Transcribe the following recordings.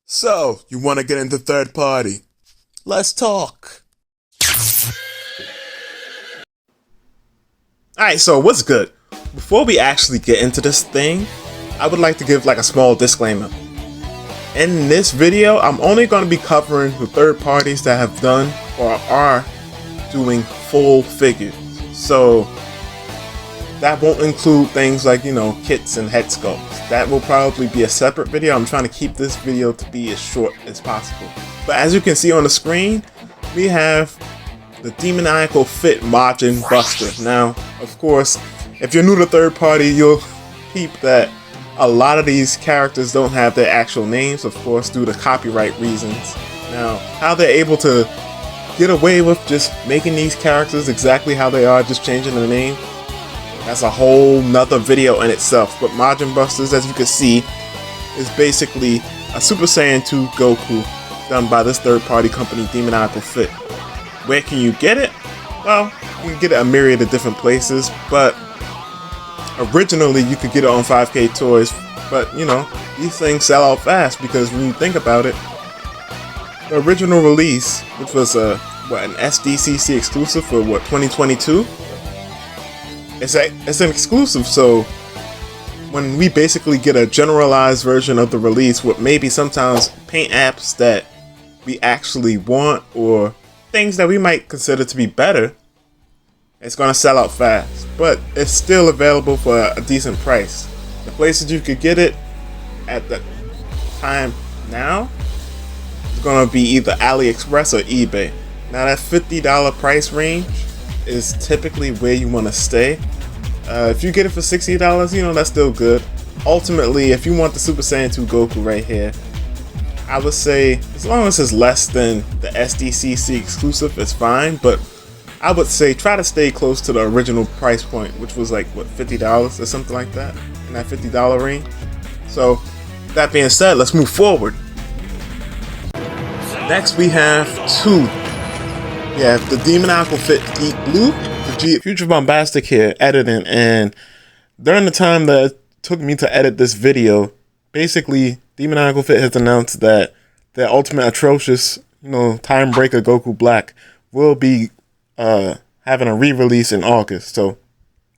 So, you want to get into third party? Let's talk. Alright, so what's good? Before we actually get into this thing, I would like to give like a small disclaimer. In this video, I'm only going to be covering the third parties that have done or are doing full figures. So, that won't include things like, kits and head sculpts. That will probably be a separate video. I'm trying to keep this video to be as short as possible. But as you can see on the screen, we have the Demoniacal Fit Majin Buster. Now, of course, if you're new to third party, you'll peep that a lot of these characters don't have their actual names, of course, due to copyright reasons. Now, how they're able to get away with just making these characters exactly how they are, just changing the name, that's a whole nother video in itself. But Majin Busters, as you can see, is basically a Super Saiyan 2 Goku done by this third-party company, Demoniacal Fit. Where can you get it? Well, you can get it a myriad of different places, but originally you could get it on 5K Toys, but these things sell out fast because when you think about it, the original release, which was an SDCC exclusive for 2022, it's an exclusive, so when we basically get a generalized version of the release with maybe sometimes paint apps that we actually want or things that we might consider to be better, it's going to sell out fast, but it's still available for a decent price. The places you could get it at the time now is going to be either AliExpress or eBay. Now that $50 price range is typically where you want to stay. If you get it for $60, that's still good. Ultimately, if you want the Super Saiyan 2 Goku right here, I would say as long as it's less than the SDCC exclusive, it's fine, but I would say try to stay close to the original price point, which was like, $50 or something like that, in that $50 range. So, that being said, let's move forward. Next, we have two. We have the Demoniacal Fit Deep Blue, Future Bombastic here, editing, and during the time that it took me to edit this video, basically, Demoniacal Fit has announced that their Ultimate Atrocious, Time Breaker Goku Black will be having a re-release in August, so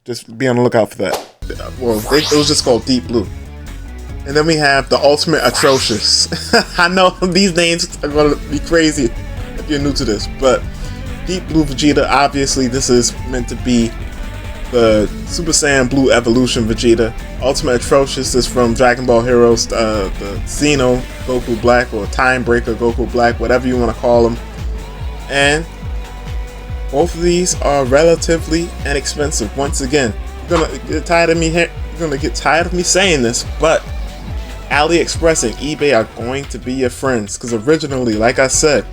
just be on the lookout for that. Well, it was just called Deep Blue. And then we have the Ultimate Atrocious. I know these names are going to be crazy if you're new to this, but Deep Blue Vegeta, obviously this is meant to be the Super Saiyan Blue Evolution Vegeta. Ultimate Atrocious is from Dragon Ball Heroes, the Xeno Goku Black, or Time Breaker Goku Black, whatever you want to call them. And both of these are relatively inexpensive. Once again, you're gonna get tired of me here. You're gonna get tired of me saying this, but AliExpress and eBay are going to be your friends, because originally, like I said,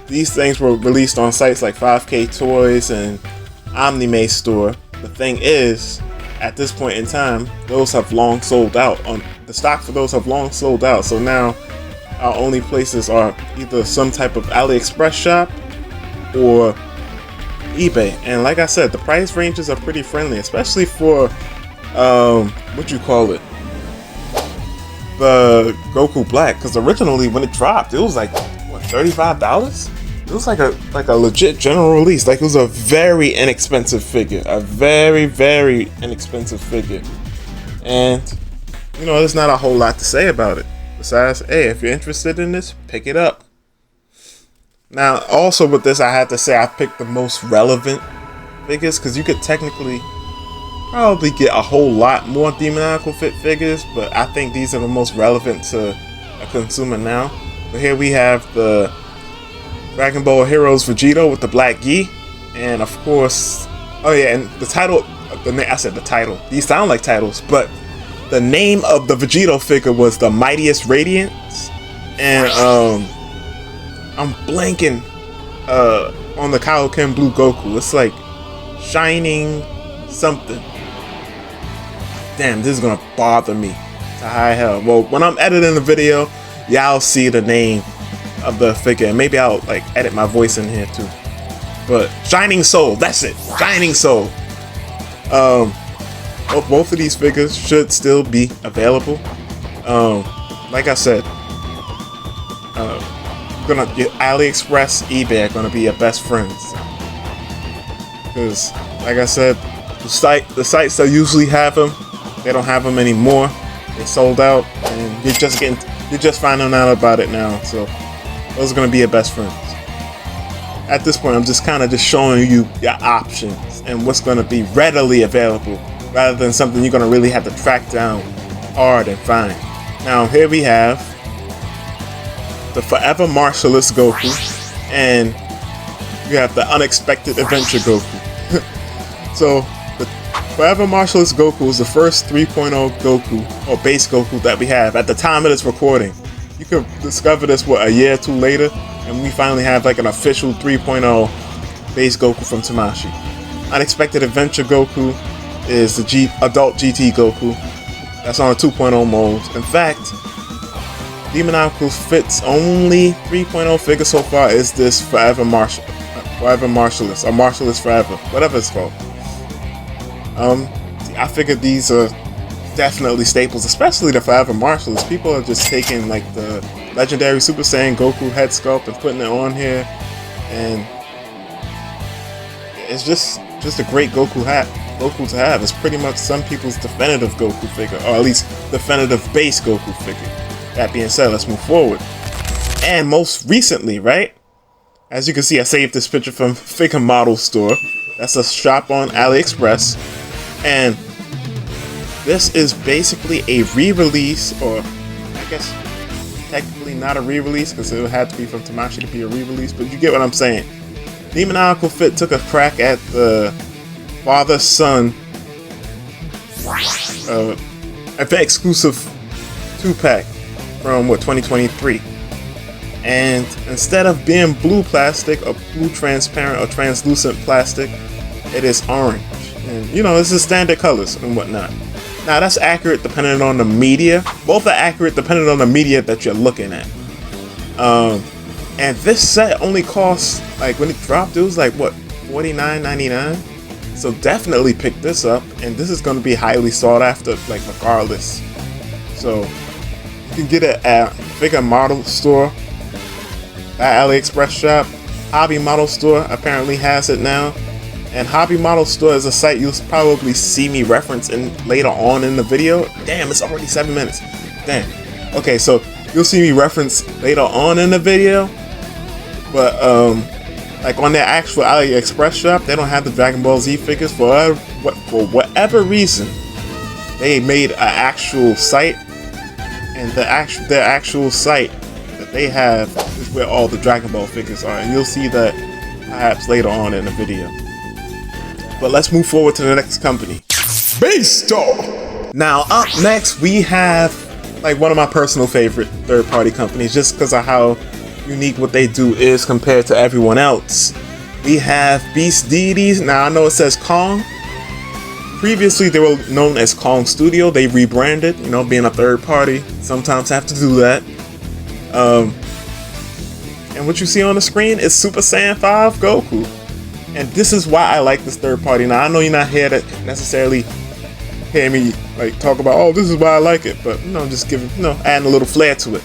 these things were released on sites like 5K Toys and Omnimestore. The thing is, at this point in time, those have long sold out. The stock for those have long sold out. So now our only places are either some type of AliExpress shop or eBay. And like I said, the price ranges are pretty friendly, especially for the Goku Black, because originally when it dropped, it was like $35. It was like a legit general release. Like, it was a very inexpensive figure, a very, very inexpensive figure. And there's not a whole lot to say about it besides, hey, if you're interested in this, pick it up. Now, also with this, I have to say I picked the most relevant figures, because you could technically probably get a whole lot more Demoniacal Fit figures, but I think these are the most relevant to a consumer now. But here we have the Dragon Ball Heroes Vegeta with the black gi, and of course, and the title, I said the title, these sound like titles, but the name of the Vegeta figure was the Mightiest Radiance, and I'm blanking on the Kaioken Blue Goku. It's like Shining something. Damn, this is gonna bother me to high hell. Well, when I'm editing the video, y'all see the name of the figure, and maybe I'll edit my voice in here too. But Shining Soul, that's it, Shining Soul. Both of these figures should still be available. Like I said, AliExpress, eBay are gonna be your best friends. Because, like I said, the sites that usually have them, they don't have them anymore. They sold out, and you're just finding out about it now. So those are gonna be your best friends. At this point, I'm just kind of showing you your options and what's gonna be readily available, rather than something you're gonna really have to track down hard and find. Now here we have the Forever Martialist Goku, and you have the Unexpected Adventure Goku. So the Forever Martialist Goku is the first 3.0 Goku, or base Goku, that we have at the time of this recording. You could discover this, a year or two later, and we finally have like an official 3.0 base Goku from Tamashii. Unexpected Adventure Goku is the Adult GT Goku. That's on a 2.0 mode. In fact, Demoniacal Fit's only 3.0 figure so far is this Forever Martialist, or Martialist Forever, whatever it's called. I figured these are definitely staples, especially the Forever Martialist. People are just taking like the legendary Super Saiyan Goku head sculpt and putting it on here, and it's just a great Goku to have. It's pretty much some people's definitive Goku figure, or at least definitive base Goku figure. That being said, let's move forward. And most recently, right? As you can see, I saved this picture from Figure Model Store. That's a shop on AliExpress. And this is basically a re-release, or I guess technically not a re-release because it would have to be from Tamashii to be a re-release, but you get what I'm saying. Demoniacal Fit took a crack at the father-son event exclusive 2-pack from 2023. And instead of being blue plastic or blue transparent or translucent plastic, it is orange. And you know, this is standard colors and whatnot. Now that's accurate depending on the media. Both are accurate depending on the media that you're looking at. And this set only costs, like when it dropped, it was like what, $49.99? So definitely pick this up, and this is going to be highly sought after, like regardless. So you can get it at Figure Model Store, at AliExpress shop. Hobby Model Store apparently has it now. And Hobby Model Store is a site you'll probably see me reference in later on in the video. Damn, it's already 7 minutes. Damn. Okay, so you'll see me reference later on in the video. But like on their actual AliExpress shop, they don't have the Dragon Ball Z figures for whatever reason. They made an actual site, and their actual site that they have is where all the Dragon Ball figures are, and you'll see that perhaps later on in the video. But let's move forward to the next company, Base Store. Now up next we have like one of my personal favorite third-party companies, just because of how unique what they do is compared to everyone else. We have Beast Deities. Now I know it says Kong. Previously they were known as Kong Studio. They rebranded, you know, being a third party sometimes have to do that. And what you see on the screen is Super Saiyan 5 Goku. And this is why I like this third party. Now I know you're not here to necessarily hear me like talk about, oh, this is why I like it, but you know, just giving, you know, adding a little flair to it.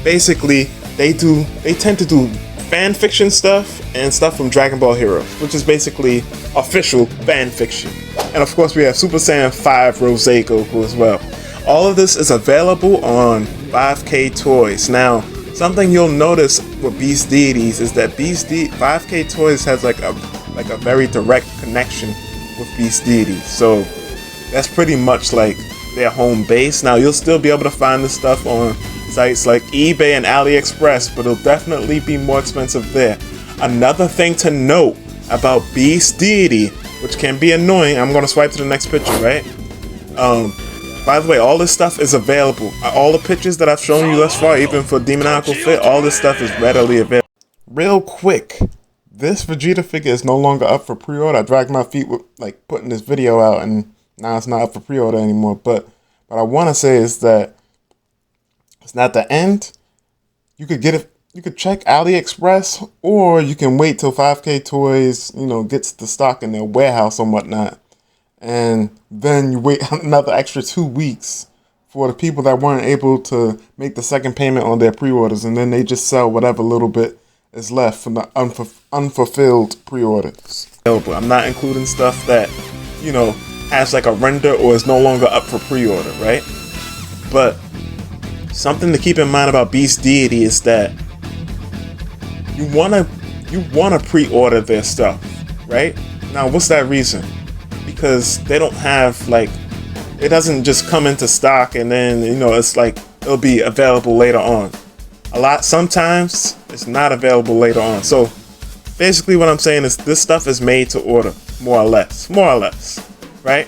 Basically, they tend to do fan fiction stuff and stuff from Dragon Ball Heroes, which is basically official fan fiction. And of course we have Super Saiyan 5 Rose Goku as well. All of this is available on 5K Toys. Now, something you'll notice with Beast Deities is that 5K Toys has like a very direct connection with Beast Deities. So that's pretty much like their home base. Now you'll still be able to find this stuff on sites like eBay and AliExpress, but it'll definitely be more expensive there. Another thing to note about Beast Deity, which can be annoying, I'm going to swipe to the next picture, right? By the way, all this stuff is available. All the pictures that I've shown you thus far, even for Demoniacal Fit, all this stuff is readily available. Real quick, this Vegeta figure is no longer up for pre-order. I dragged my feet with like putting this video out, and now it's not up for pre-order anymore. But what I want to say is that it's not the end. You could get it. You could check AliExpress, or you can wait till 5K Toys, you know, gets the stock in their warehouse and whatnot, and then you wait another extra 2 weeks for the people that weren't able to make the second payment on their pre-orders, and then they just sell whatever little bit is left from the unfulfilled pre-orders. I'm not including stuff that, you know, has like a render or is no longer up for pre-order, right? But something to keep in mind about Beast Deity is that you wanna pre-order their stuff, right? Now, what's that reason? Because they don't have like, it doesn't just come into stock and then, you know, it's like it'll be available later on. Sometimes it's not available later on. So basically what I'm saying is this stuff is made to order, more or less, right?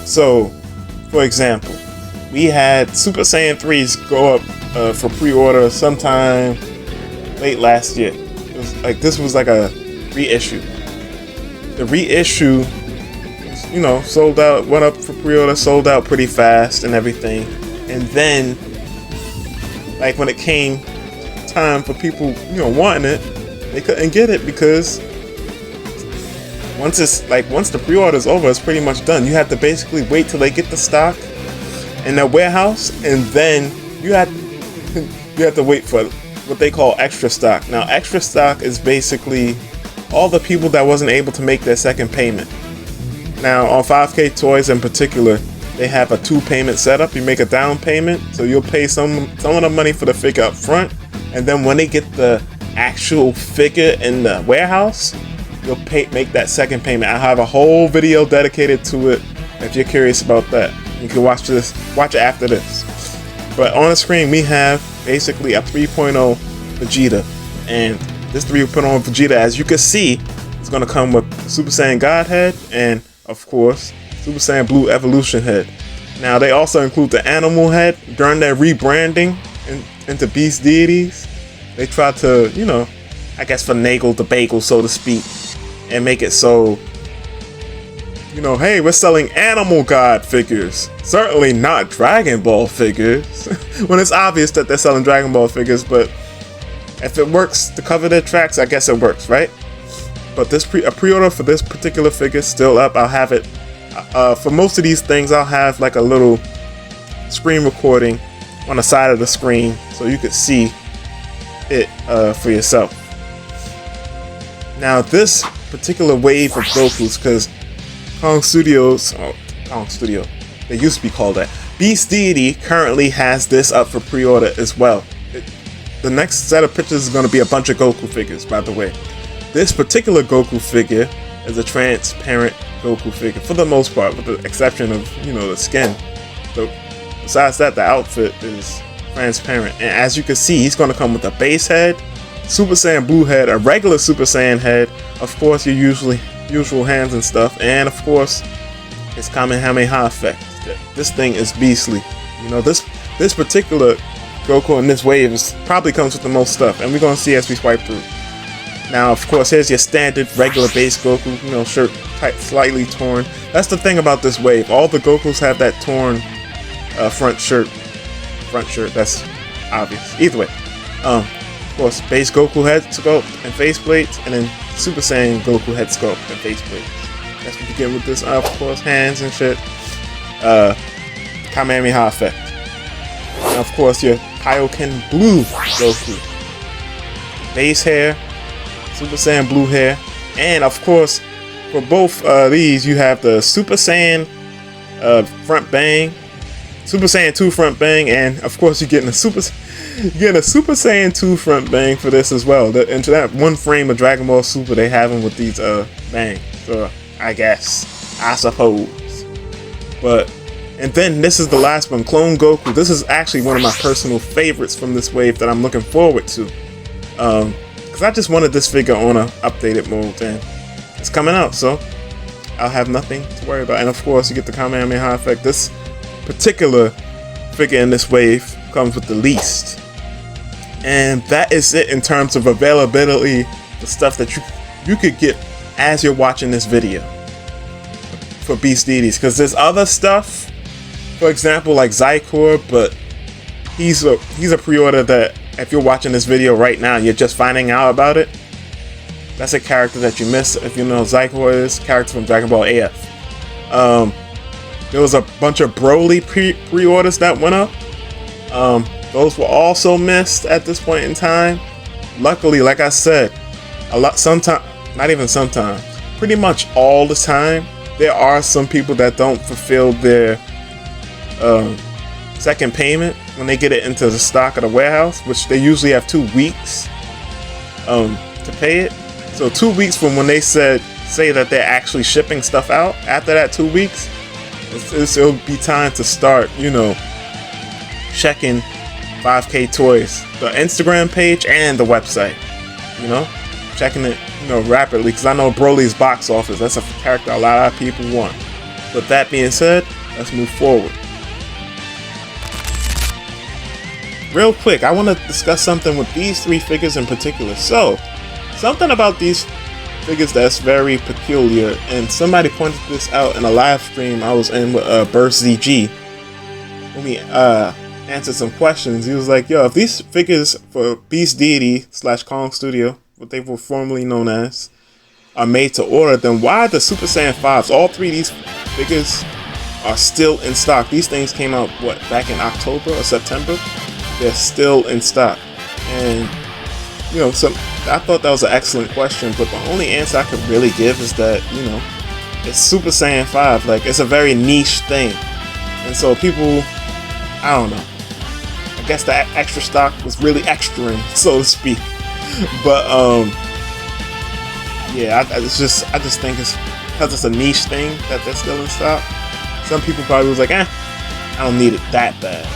So for example, we had Super Saiyan 3s go up for pre-order sometime late last year. It was like, this was like a reissue. The reissue, you know, sold out, went up for pre-order, sold out pretty fast and everything. And then, like, when it came time for people, you know, wanting it, they couldn't get it because once the pre-order's over, it's pretty much done. You have to basically wait till they get the stock in their warehouse, and then you have to wait for what they call extra stock. Now, extra stock is basically all the people that wasn't able to make their second payment. Now, on 5K Toys in particular, they have a 2-payment setup. You make a down payment, so you'll pay some of the money for the figure up front, and then when they get the actual figure in the warehouse, you'll make that second payment. I have a whole video dedicated to it if you're curious about that. You can watch it after this. But on the screen, we have basically a 3.0 Vegeta, and this 3.0 Vegeta, as you can see, is going to come with Super Saiyan God head and, of course, Super Saiyan Blue Evolution head. Now, they also include the animal head. During their rebranding into Beast Deities, they tried to, you know, I guess finagle the bagel, so to speak, and make it so, you know, hey, we're selling animal god figures, certainly not Dragon Ball figures. When it's obvious that they're selling Dragon Ball figures, but if it works to cover their tracks, I guess it works, right? But this pre-order for this particular figure is still up. I'll have it for most of these things. I'll have like a little screen recording on the side of the screen so you could see it for yourself. Now, this particular wave of Gokus, because Kong Studio, they used to be called that. Beast Deity currently has this up for pre-order as well. The next set of pictures is going to be a bunch of Goku figures, by the way. This particular Goku figure is a transparent Goku figure, for the most part, with the exception of, you know, the skin. So, besides that, the outfit is transparent. And as you can see, he's going to come with a base head, Super Saiyan Blue head, a regular Super Saiyan head, of course, your usual hands and stuff, and of course, his Kamehameha effect. This thing is beastly. You know, this particular Goku in this wave probably comes with the most stuff, and we're going to see as we swipe through. Now, of course, here's your standard regular base Goku, you know, shirt type slightly torn. That's the thing about this wave. All the Gokus have that torn front shirt. That's obvious. Either way, of course, base Goku head sculpt and faceplates, and then Super Saiyan Goku head sculpt and faceplates. That's what you get with this. Of course, hands and shit. Kamehameha effect. And of course, your Kaioken Blue Goku. Base hair, Super Saiyan Blue hair, and of course, for both these, you have the Super Saiyan front bang, Super Saiyan 2 front bang, and of course, you're getting a Super Saiyan 2 front bang for this as well. Into that one frame of Dragon Ball Super they have them with these bangs. So I suppose. But and then this is the last one, Clone Goku. This is actually one of my personal favorites from this wave that I'm looking forward to. Because I just wanted this figure on an updated mode, and it's coming out, so I'll have nothing to worry about. And of course, you get the Kamehameha effect. This particular figure in this wave comes with the least. And that is it in terms of availability, the stuff that you could get as you're watching this video for Beast Deities. Because there's other stuff, for example, like Zycor, but he's a pre-order that if you're watching this video right now, you're just finding out about it. That's a character that you missed. If you know Zycor is, character from Dragon Ball AF. There was a bunch of Broly pre-orders that went up. Those were also missed at this point in time. Luckily, like I said, not even sometimes, pretty much all the time, there are some people that don't fulfill their second payment when they get it into the stock of the warehouse, which they usually have 2 weeks to pay it. So 2 weeks from when they say that they're actually shipping stuff out, after that 2 weeks, it'll be time to start, checking 5K Toys, the Instagram page and the website, checking it, rapidly, because I know Broly's box office, that's a character a lot of people want. With that being said, let's move forward. Real quick, I want to discuss something with these 3 figures in particular. So, something about these figures that's very peculiar, and somebody pointed this out in a live stream I was in with Burst ZG. When we answered some questions, he was like, yo, if these figures for Beast Deity / Kong Studio, what they were formerly known as, are made to order, then why the Super Saiyan 5s, all 3 of these figures are still in stock? These things came out, back in October or September? They're still in stock. And, I thought that was an excellent question, but the only answer I could really give is that, it's Super Saiyan 5. Like, it's a very niche thing. And so people, I don't know. I guess the extra stock was really extra, so to speak. But yeah, I just think it's because it's a niche thing that they're still in stock. Some people probably was like, I don't need it that bad.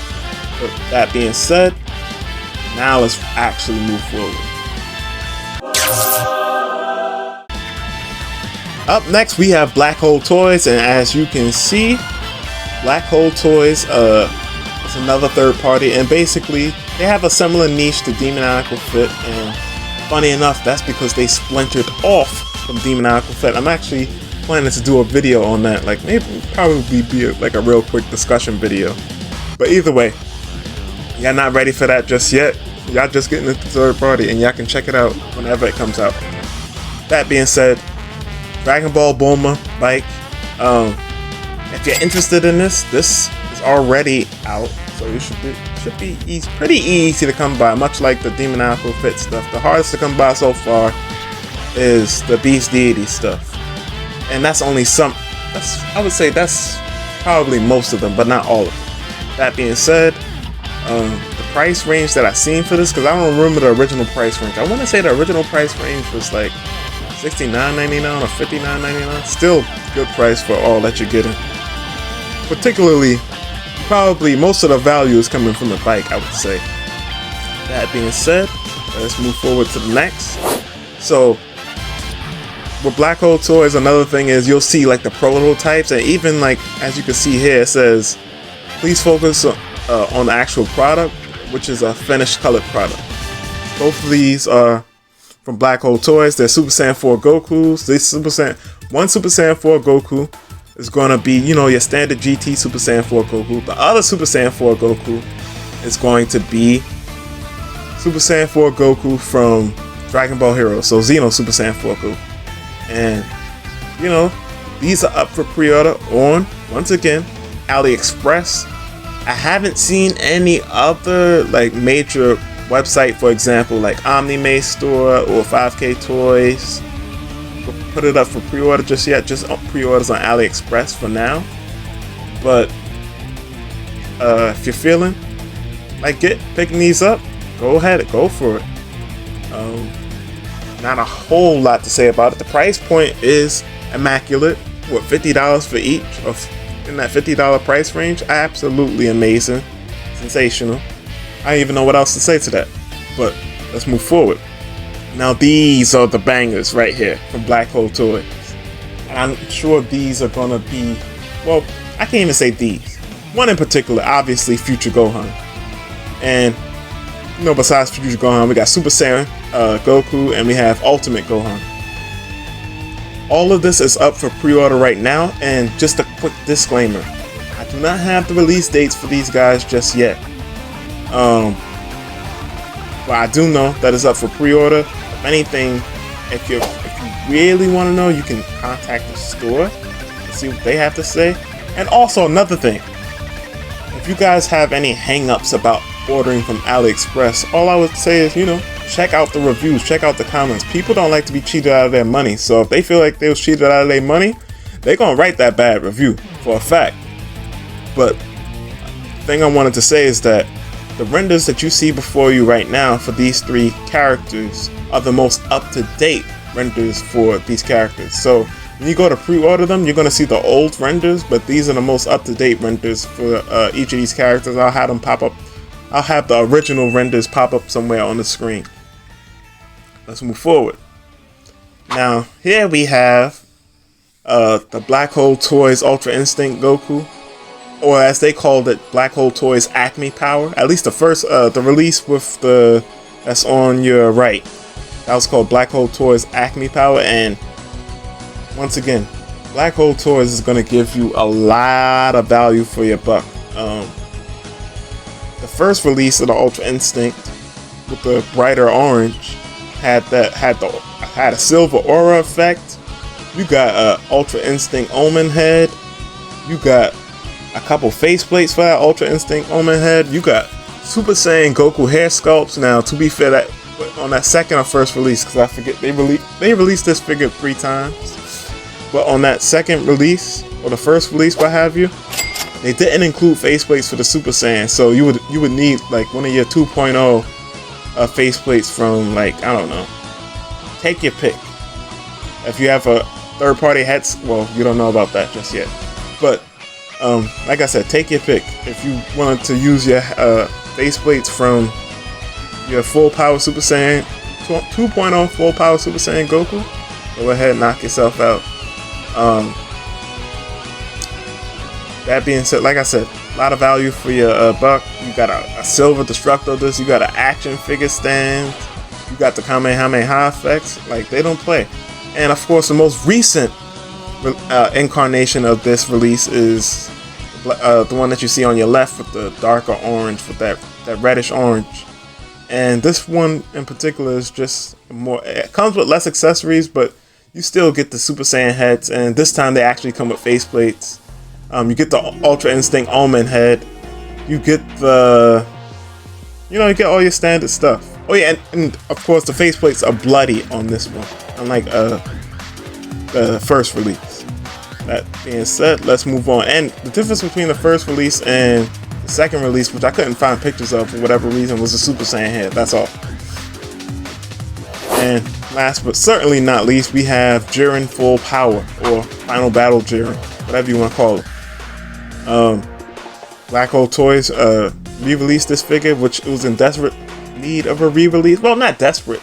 But that being said, now let's actually move forward. Up next, we have Black Hole Toys, and as you can see, Black Hole Toys is another third party, and basically they have a similar niche to Demoniacal Fit, and funny enough, that's because they splintered off from Demoniacal Fit. I'm actually planning to do a video on that, like probably be a real quick discussion video. But either way, y'all not ready for that just yet. Y'all just getting into the third party, and y'all can check it out whenever it comes out. That being said, Dragon Ball Bulma bike. If you're interested in this is already out, so it should be easy, pretty easy to come by. Much like the Demoniacal Fit stuff, the hardest to come by so far is the Beast Deity stuff, and that's only some. I would say that's probably most of them, but not all of them. That being said, the price range that I've seen for this, because I don't remember the original price range. I want to say the original price range was like $69.99 or $59.99. Still good price for all that you're getting. Particularly, probably most of the value is coming from the bike, I would say. That being said, let's move forward to the next. So, with Black Hole Toys, another thing is you'll see like the prototypes, and even like as you can see here, it says, please focus on the actual product, which is a finished colored product. Both of these are from Black Hole Toys. They're Super Saiyan 4 Gokus. One Super Saiyan 4 Goku is going to be, your standard GT Super Saiyan 4 Goku. The other Super Saiyan 4 Goku is going to be Super Saiyan 4 Goku from Dragon Ball Heroes. So Xeno Super Saiyan 4 Goku. And, these are up for pre-order on, once again, AliExpress. I haven't seen any other major website, for example, like Omnimestore or 5K Toys, put it up for pre-order just yet. Just pre-orders on AliExpress for now. But if you're feeling like picking these up, go ahead, go for it. Not a whole lot to say about it. The price point is immaculate. What, $50 for each? In that $50 price range? Absolutely amazing. Sensational. I don't even know what else to say to that. But let's move forward. Now these are the bangers right here from Black Hole Toys. I'm sure these are gonna be, well, I can't even say these. One in particular, obviously Future Gohan. And besides Future Gohan, we got Super Saiyan Goku, and we have Ultimate Gohan. All of this is up for pre-order right now, and just a quick disclaimer, I do not have the release dates for these guys just yet. But I do know that it's up for pre-order. If anything, if you really want to know, you can contact the store and see what they have to say. And also another thing, if you guys have any hang-ups about ordering from AliExpress, all I would say is, you know, check out the reviews, check out the comments. People don't like to be cheated out of their money, so if they feel like they was cheated out of their money, they're gonna write that bad review for a fact. But the thing I wanted to say is that the renders that you see before you right now for these 3 characters are the most up-to-date renders for these characters. So when you go to pre-order them, you're going to see the old renders, but these are the most up-to-date renders for each of these characters. I'll have them pop up. I'll have the original renders pop up somewhere on the screen. Let's move forward. Now, here we have the Black Hole Toys Ultra Instinct Goku, or as they called it, Black Hole Toys Acme Power. At least the first, the release with the, that's on your right. That was called Black Hole Toys Acme Power, and once again, Black Hole Toys is going to give you a lot of value for your buck. The first release of the Ultra Instinct with the brighter orange had a silver aura effect. You got a Ultra Instinct Omen head. You got a couple faceplates for that Ultra Instinct Omen head. You got Super Saiyan Goku hair sculpts. Now, to be fair, that on that second or first release, because I forget, they released this figure 3 times. But on that second release, or the first release, what have you, they didn't include faceplates for the Super Saiyan. So you would need like one of your 2.0 faceplates from, like, I don't know. Take your pick. If you have a third-party heads, well, you don't know about that just yet. But like I said, take your pick. If you wanted to use your faceplates from your full power Super Saiyan 2.0 full power Super Saiyan Goku, go ahead and knock yourself out. That being said, like I said, a lot of value for your buck. You got a silver Destructo disc, you got an action figure stand, you got the Kamehameha effects. Like, they don't play. And of course, the most recent incarnation of this release is the one that you see on your left with the darker orange, with that reddish orange. And this one in particular is just more, it comes with less accessories, but you still get the Super Saiyan heads, and this time they actually come with faceplates. You get the Ultra Instinct Omen head. You get the, you know, you get all your standard stuff. Oh yeah, and of course the faceplates are bloody on this one, unlike the first release. That being said, let's move on. And the difference between the first release and the second release, which I couldn't find pictures of for whatever reason, was the Super Saiyan head. That's all. And last but certainly not least, we have Jiren Full Power, or Final Battle Jiren, whatever you want to call it. Black Hole Toys re-released this figure, which it was in desperate need of a re-release. Well, not desperate.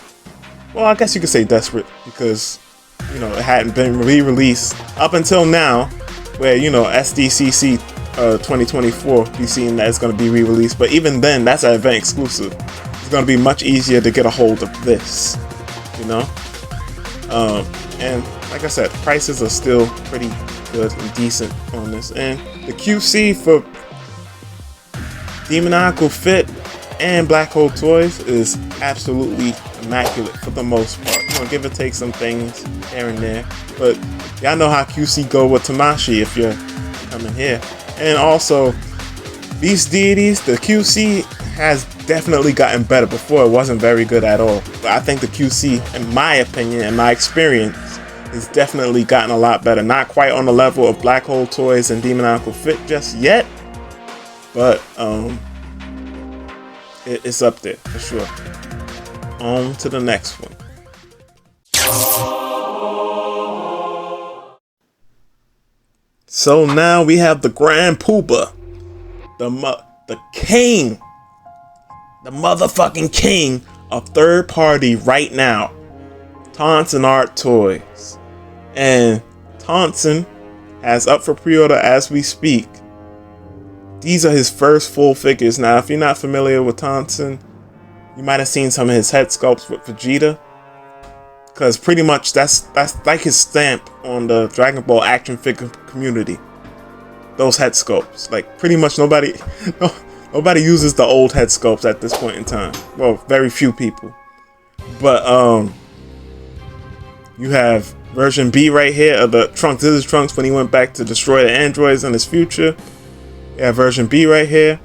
Well, I guess you could say desperate, because, you know, it hadn't been re-released up until now, where, you know, SDCC 2024, be seeing that it's going to be re-released. But even then, that's an event exclusive. It's going to be much easier to get a hold of this, you know. And like I said, prices are still pretty good and decent on this. And the QC for Demoniacal Fit and Black Hole Toys is absolutely immaculate for the most part. You know, give or take some things here and there, but y'all know how QC go with Tamashi if you're coming here. And also, these deities, the QC has definitely gotten better. Before, it wasn't very good at all. But I think the QC, in my opinion and my experience, has definitely gotten a lot better. Not quite on the level of Black Hole Toys and Demoniacal Fit just yet, but it's up there for sure. On to the next one. So now we have the Grand Pooba, the king, the motherfucking king of third party right now, Tonsenarttoys. And Tonsen has up for pre-order as we speak. These are his first full figures. Now, if you're not familiar with Tonsen, you might have seen some of his head sculpts with Vegeta, because pretty much that's like his stamp on the Dragon Ball action figure community. Those head sculpts, like, pretty much nobody uses the old head sculpts at this point in time. Well, very few people. But you have version B right here of the Trunks. This is Trunks when he went back to destroy the androids in his future. You have version B right here,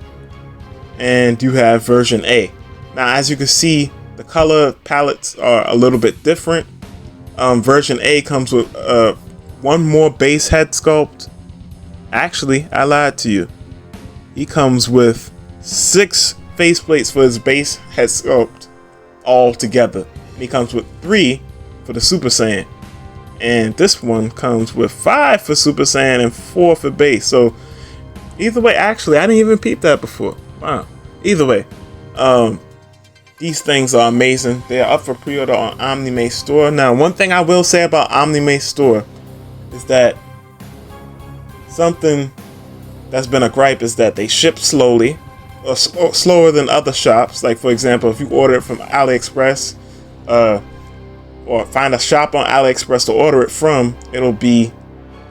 and you have version A. Now, as you can see, the color palettes are a little bit different. Version A comes with one more base head sculpt. Actually, I lied to you. He comes with 6 faceplates for his base head sculpt all together. And he comes with 3 for the Super Saiyan. And this one comes with 5 for Super Saiyan and 4 for base. So either way, actually, I didn't even peep that before. Wow. Either way, these things are amazing. They are up for pre-order on Omnimestore. Now, one thing I will say about Omnimestore is that something that's been a gripe is that they ship slowly, or slower than other shops. Like, for example, if you order it from AliExpress, or find a shop on AliExpress to order it from, it'll be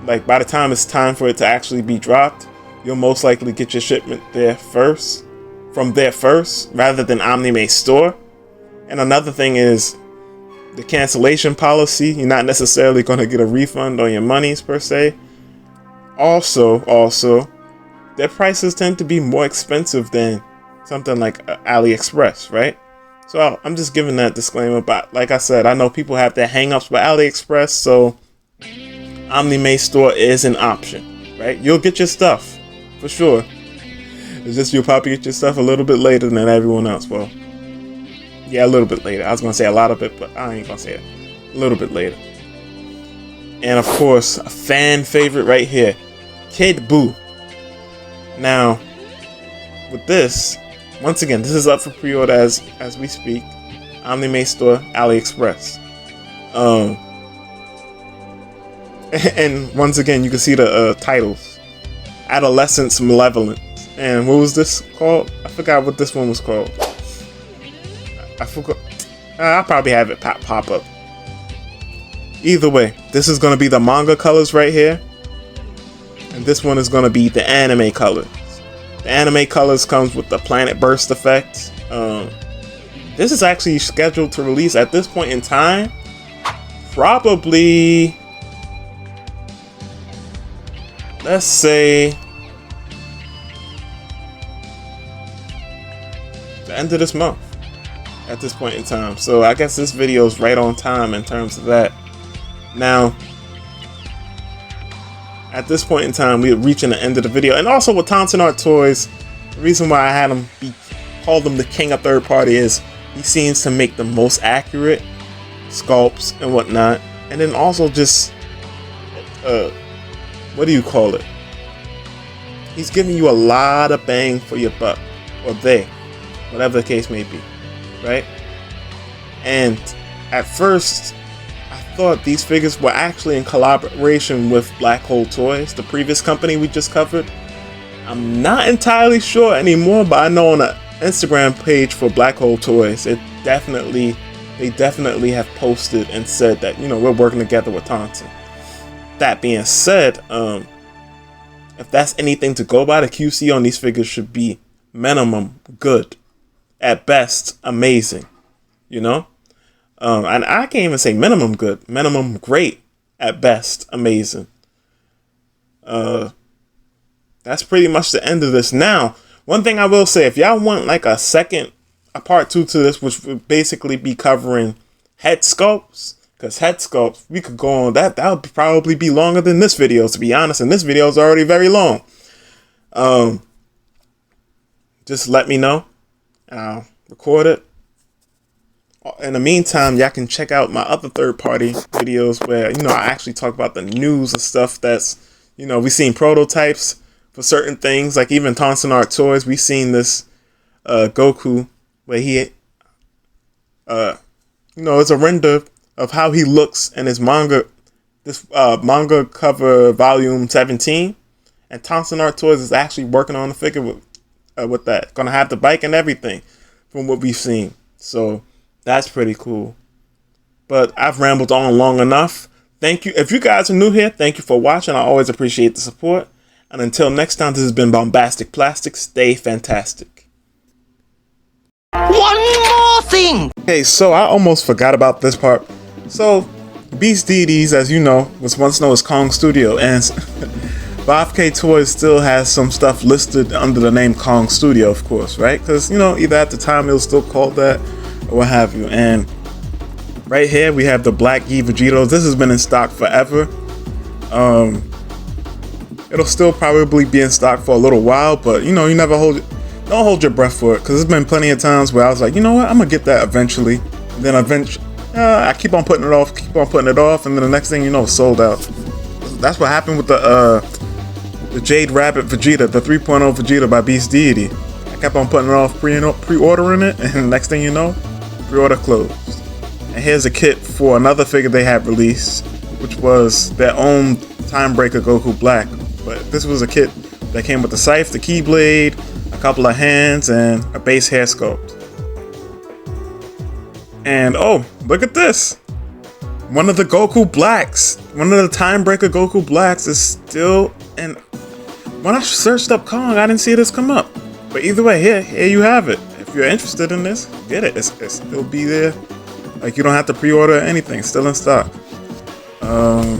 like, by the time it's time for it to actually be dropped, you'll most likely get your shipment from there first, rather than Omnimestore. And another thing is the cancellation policy. You're not necessarily going to get a refund on your monies per se. Also, their prices tend to be more expensive than something like AliExpress, right? So I'm just giving that disclaimer. But like I said, I know people have their hang-ups with AliExpress, so Omnimestore is an option, right? You'll get your stuff for sure. It's just you'll probably get your stuff a little bit later than everyone else. Well, yeah, a little bit later. I was gonna say a lot of it, but I ain't gonna say it. A little bit later. And of course, a fan favorite right here, Kid Buu. Now, with this, once again, this is up for pre-order as we speak. Omnimestore, AliExpress. And once again, you can see the titles: Adolescence Malevolent. And what was this called? I forgot what this one was called. I forgot. I'll probably have it pop up. Either way, this is going to be the manga colors right here. And this one is going to be the anime colors. The anime colors comes with the planet burst effect. This is actually scheduled to release at this point in time. Probably, let's say, the end of this month at this point in time. So I guess this video is right on time in terms of that. Now, at this point in time, we're reaching the end of the video. And also with Tonsenarttoys, the reason why I had him call them the king of third party is he seems to make the most accurate sculpts and whatnot. And then also just, what do you call it? He's giving you a lot of bang for your buck, or whatever the case may be, right? And at first, I thought these figures were actually in collaboration with Black Hole Toys, the previous company we just covered. I'm not entirely sure anymore, but I know on the Instagram page for Black Hole Toys, they definitely have posted and said that, you know, we're working together with Tonsen. That being said, if that's anything to go by, the QC on these figures should be minimum good. At best, amazing, you know? And I can't even say minimum good, minimum great. At best, amazing. That's pretty much the end of this. Now, one thing I will say, if y'all want like a part 2 to this, which would basically be covering head sculpts, because head sculpts, we could go on that. That would probably be longer than this video, to be honest. And this video is already very long. Just let me know. I'll record it. In the meantime, y'all can check out my other third-party videos where, you know, I actually talk about the news and stuff that's, you know, we've seen prototypes for certain things, like even Tonsenarttoys. We've seen this Goku where he, you know, it's a render of how he looks in his manga, this manga cover volume 17. And Tonsenarttoys is actually working on the figure with that. Gonna have the bike and everything from what we've seen. So that's pretty cool. But I've rambled on long enough. Thank you. If you guys are new here, thank you for watching. I always appreciate the support. And until next time, this has been BombasticPlastic. Stay fantastic. One more thing. Okay, so I almost forgot about this part. So Beast Deities, as you know, was once known as Kong Studio, and 5K Toys still has some stuff listed under the name Kong Studio, of course, right? Because, you know, either at the time it was still called that or what have you. And right here we have the Black Yi Vegetos. This has been in stock forever. It'll still probably be in stock for a little while, but you know, you never don't hold your breath for it, because there's been plenty of times where I was like, you know what, I'm gonna get that eventually. And then eventually, I keep on putting it off, and then the next thing you know, it's sold out. That's what happened with the Jade Rabbit Vegeta, the 3.0 Vegeta by Beast Deity. I kept on putting it off, pre-ordering it, and the next thing you know, pre-order closed. And here's a kit for another figure they had released, which was their own Timebreaker Goku Black. But this was a kit that came with the scythe, the keyblade, a couple of hands, and a base hair sculpt. And oh, look at this! One of the Goku Blacks, one of the Timebreaker Goku Blacks is still in. When I searched up Kong, I didn't see this come up. But either way, here you have it. If you're interested in this, get it. It's still be there. Like, you don't have to pre-order anything. It's still in stock. And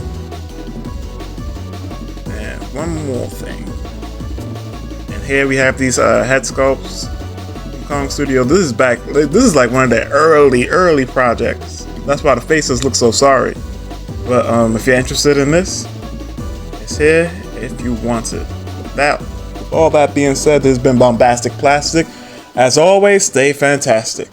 one more thing. And here we have these head sculpts from Kong Studio. This is back. This is like one of their early projects. That's why the faces look so sorry. But if you're interested in this, it's here if you want it. With all that being said, this has been Bombastic Plastic. As always, stay fantastic.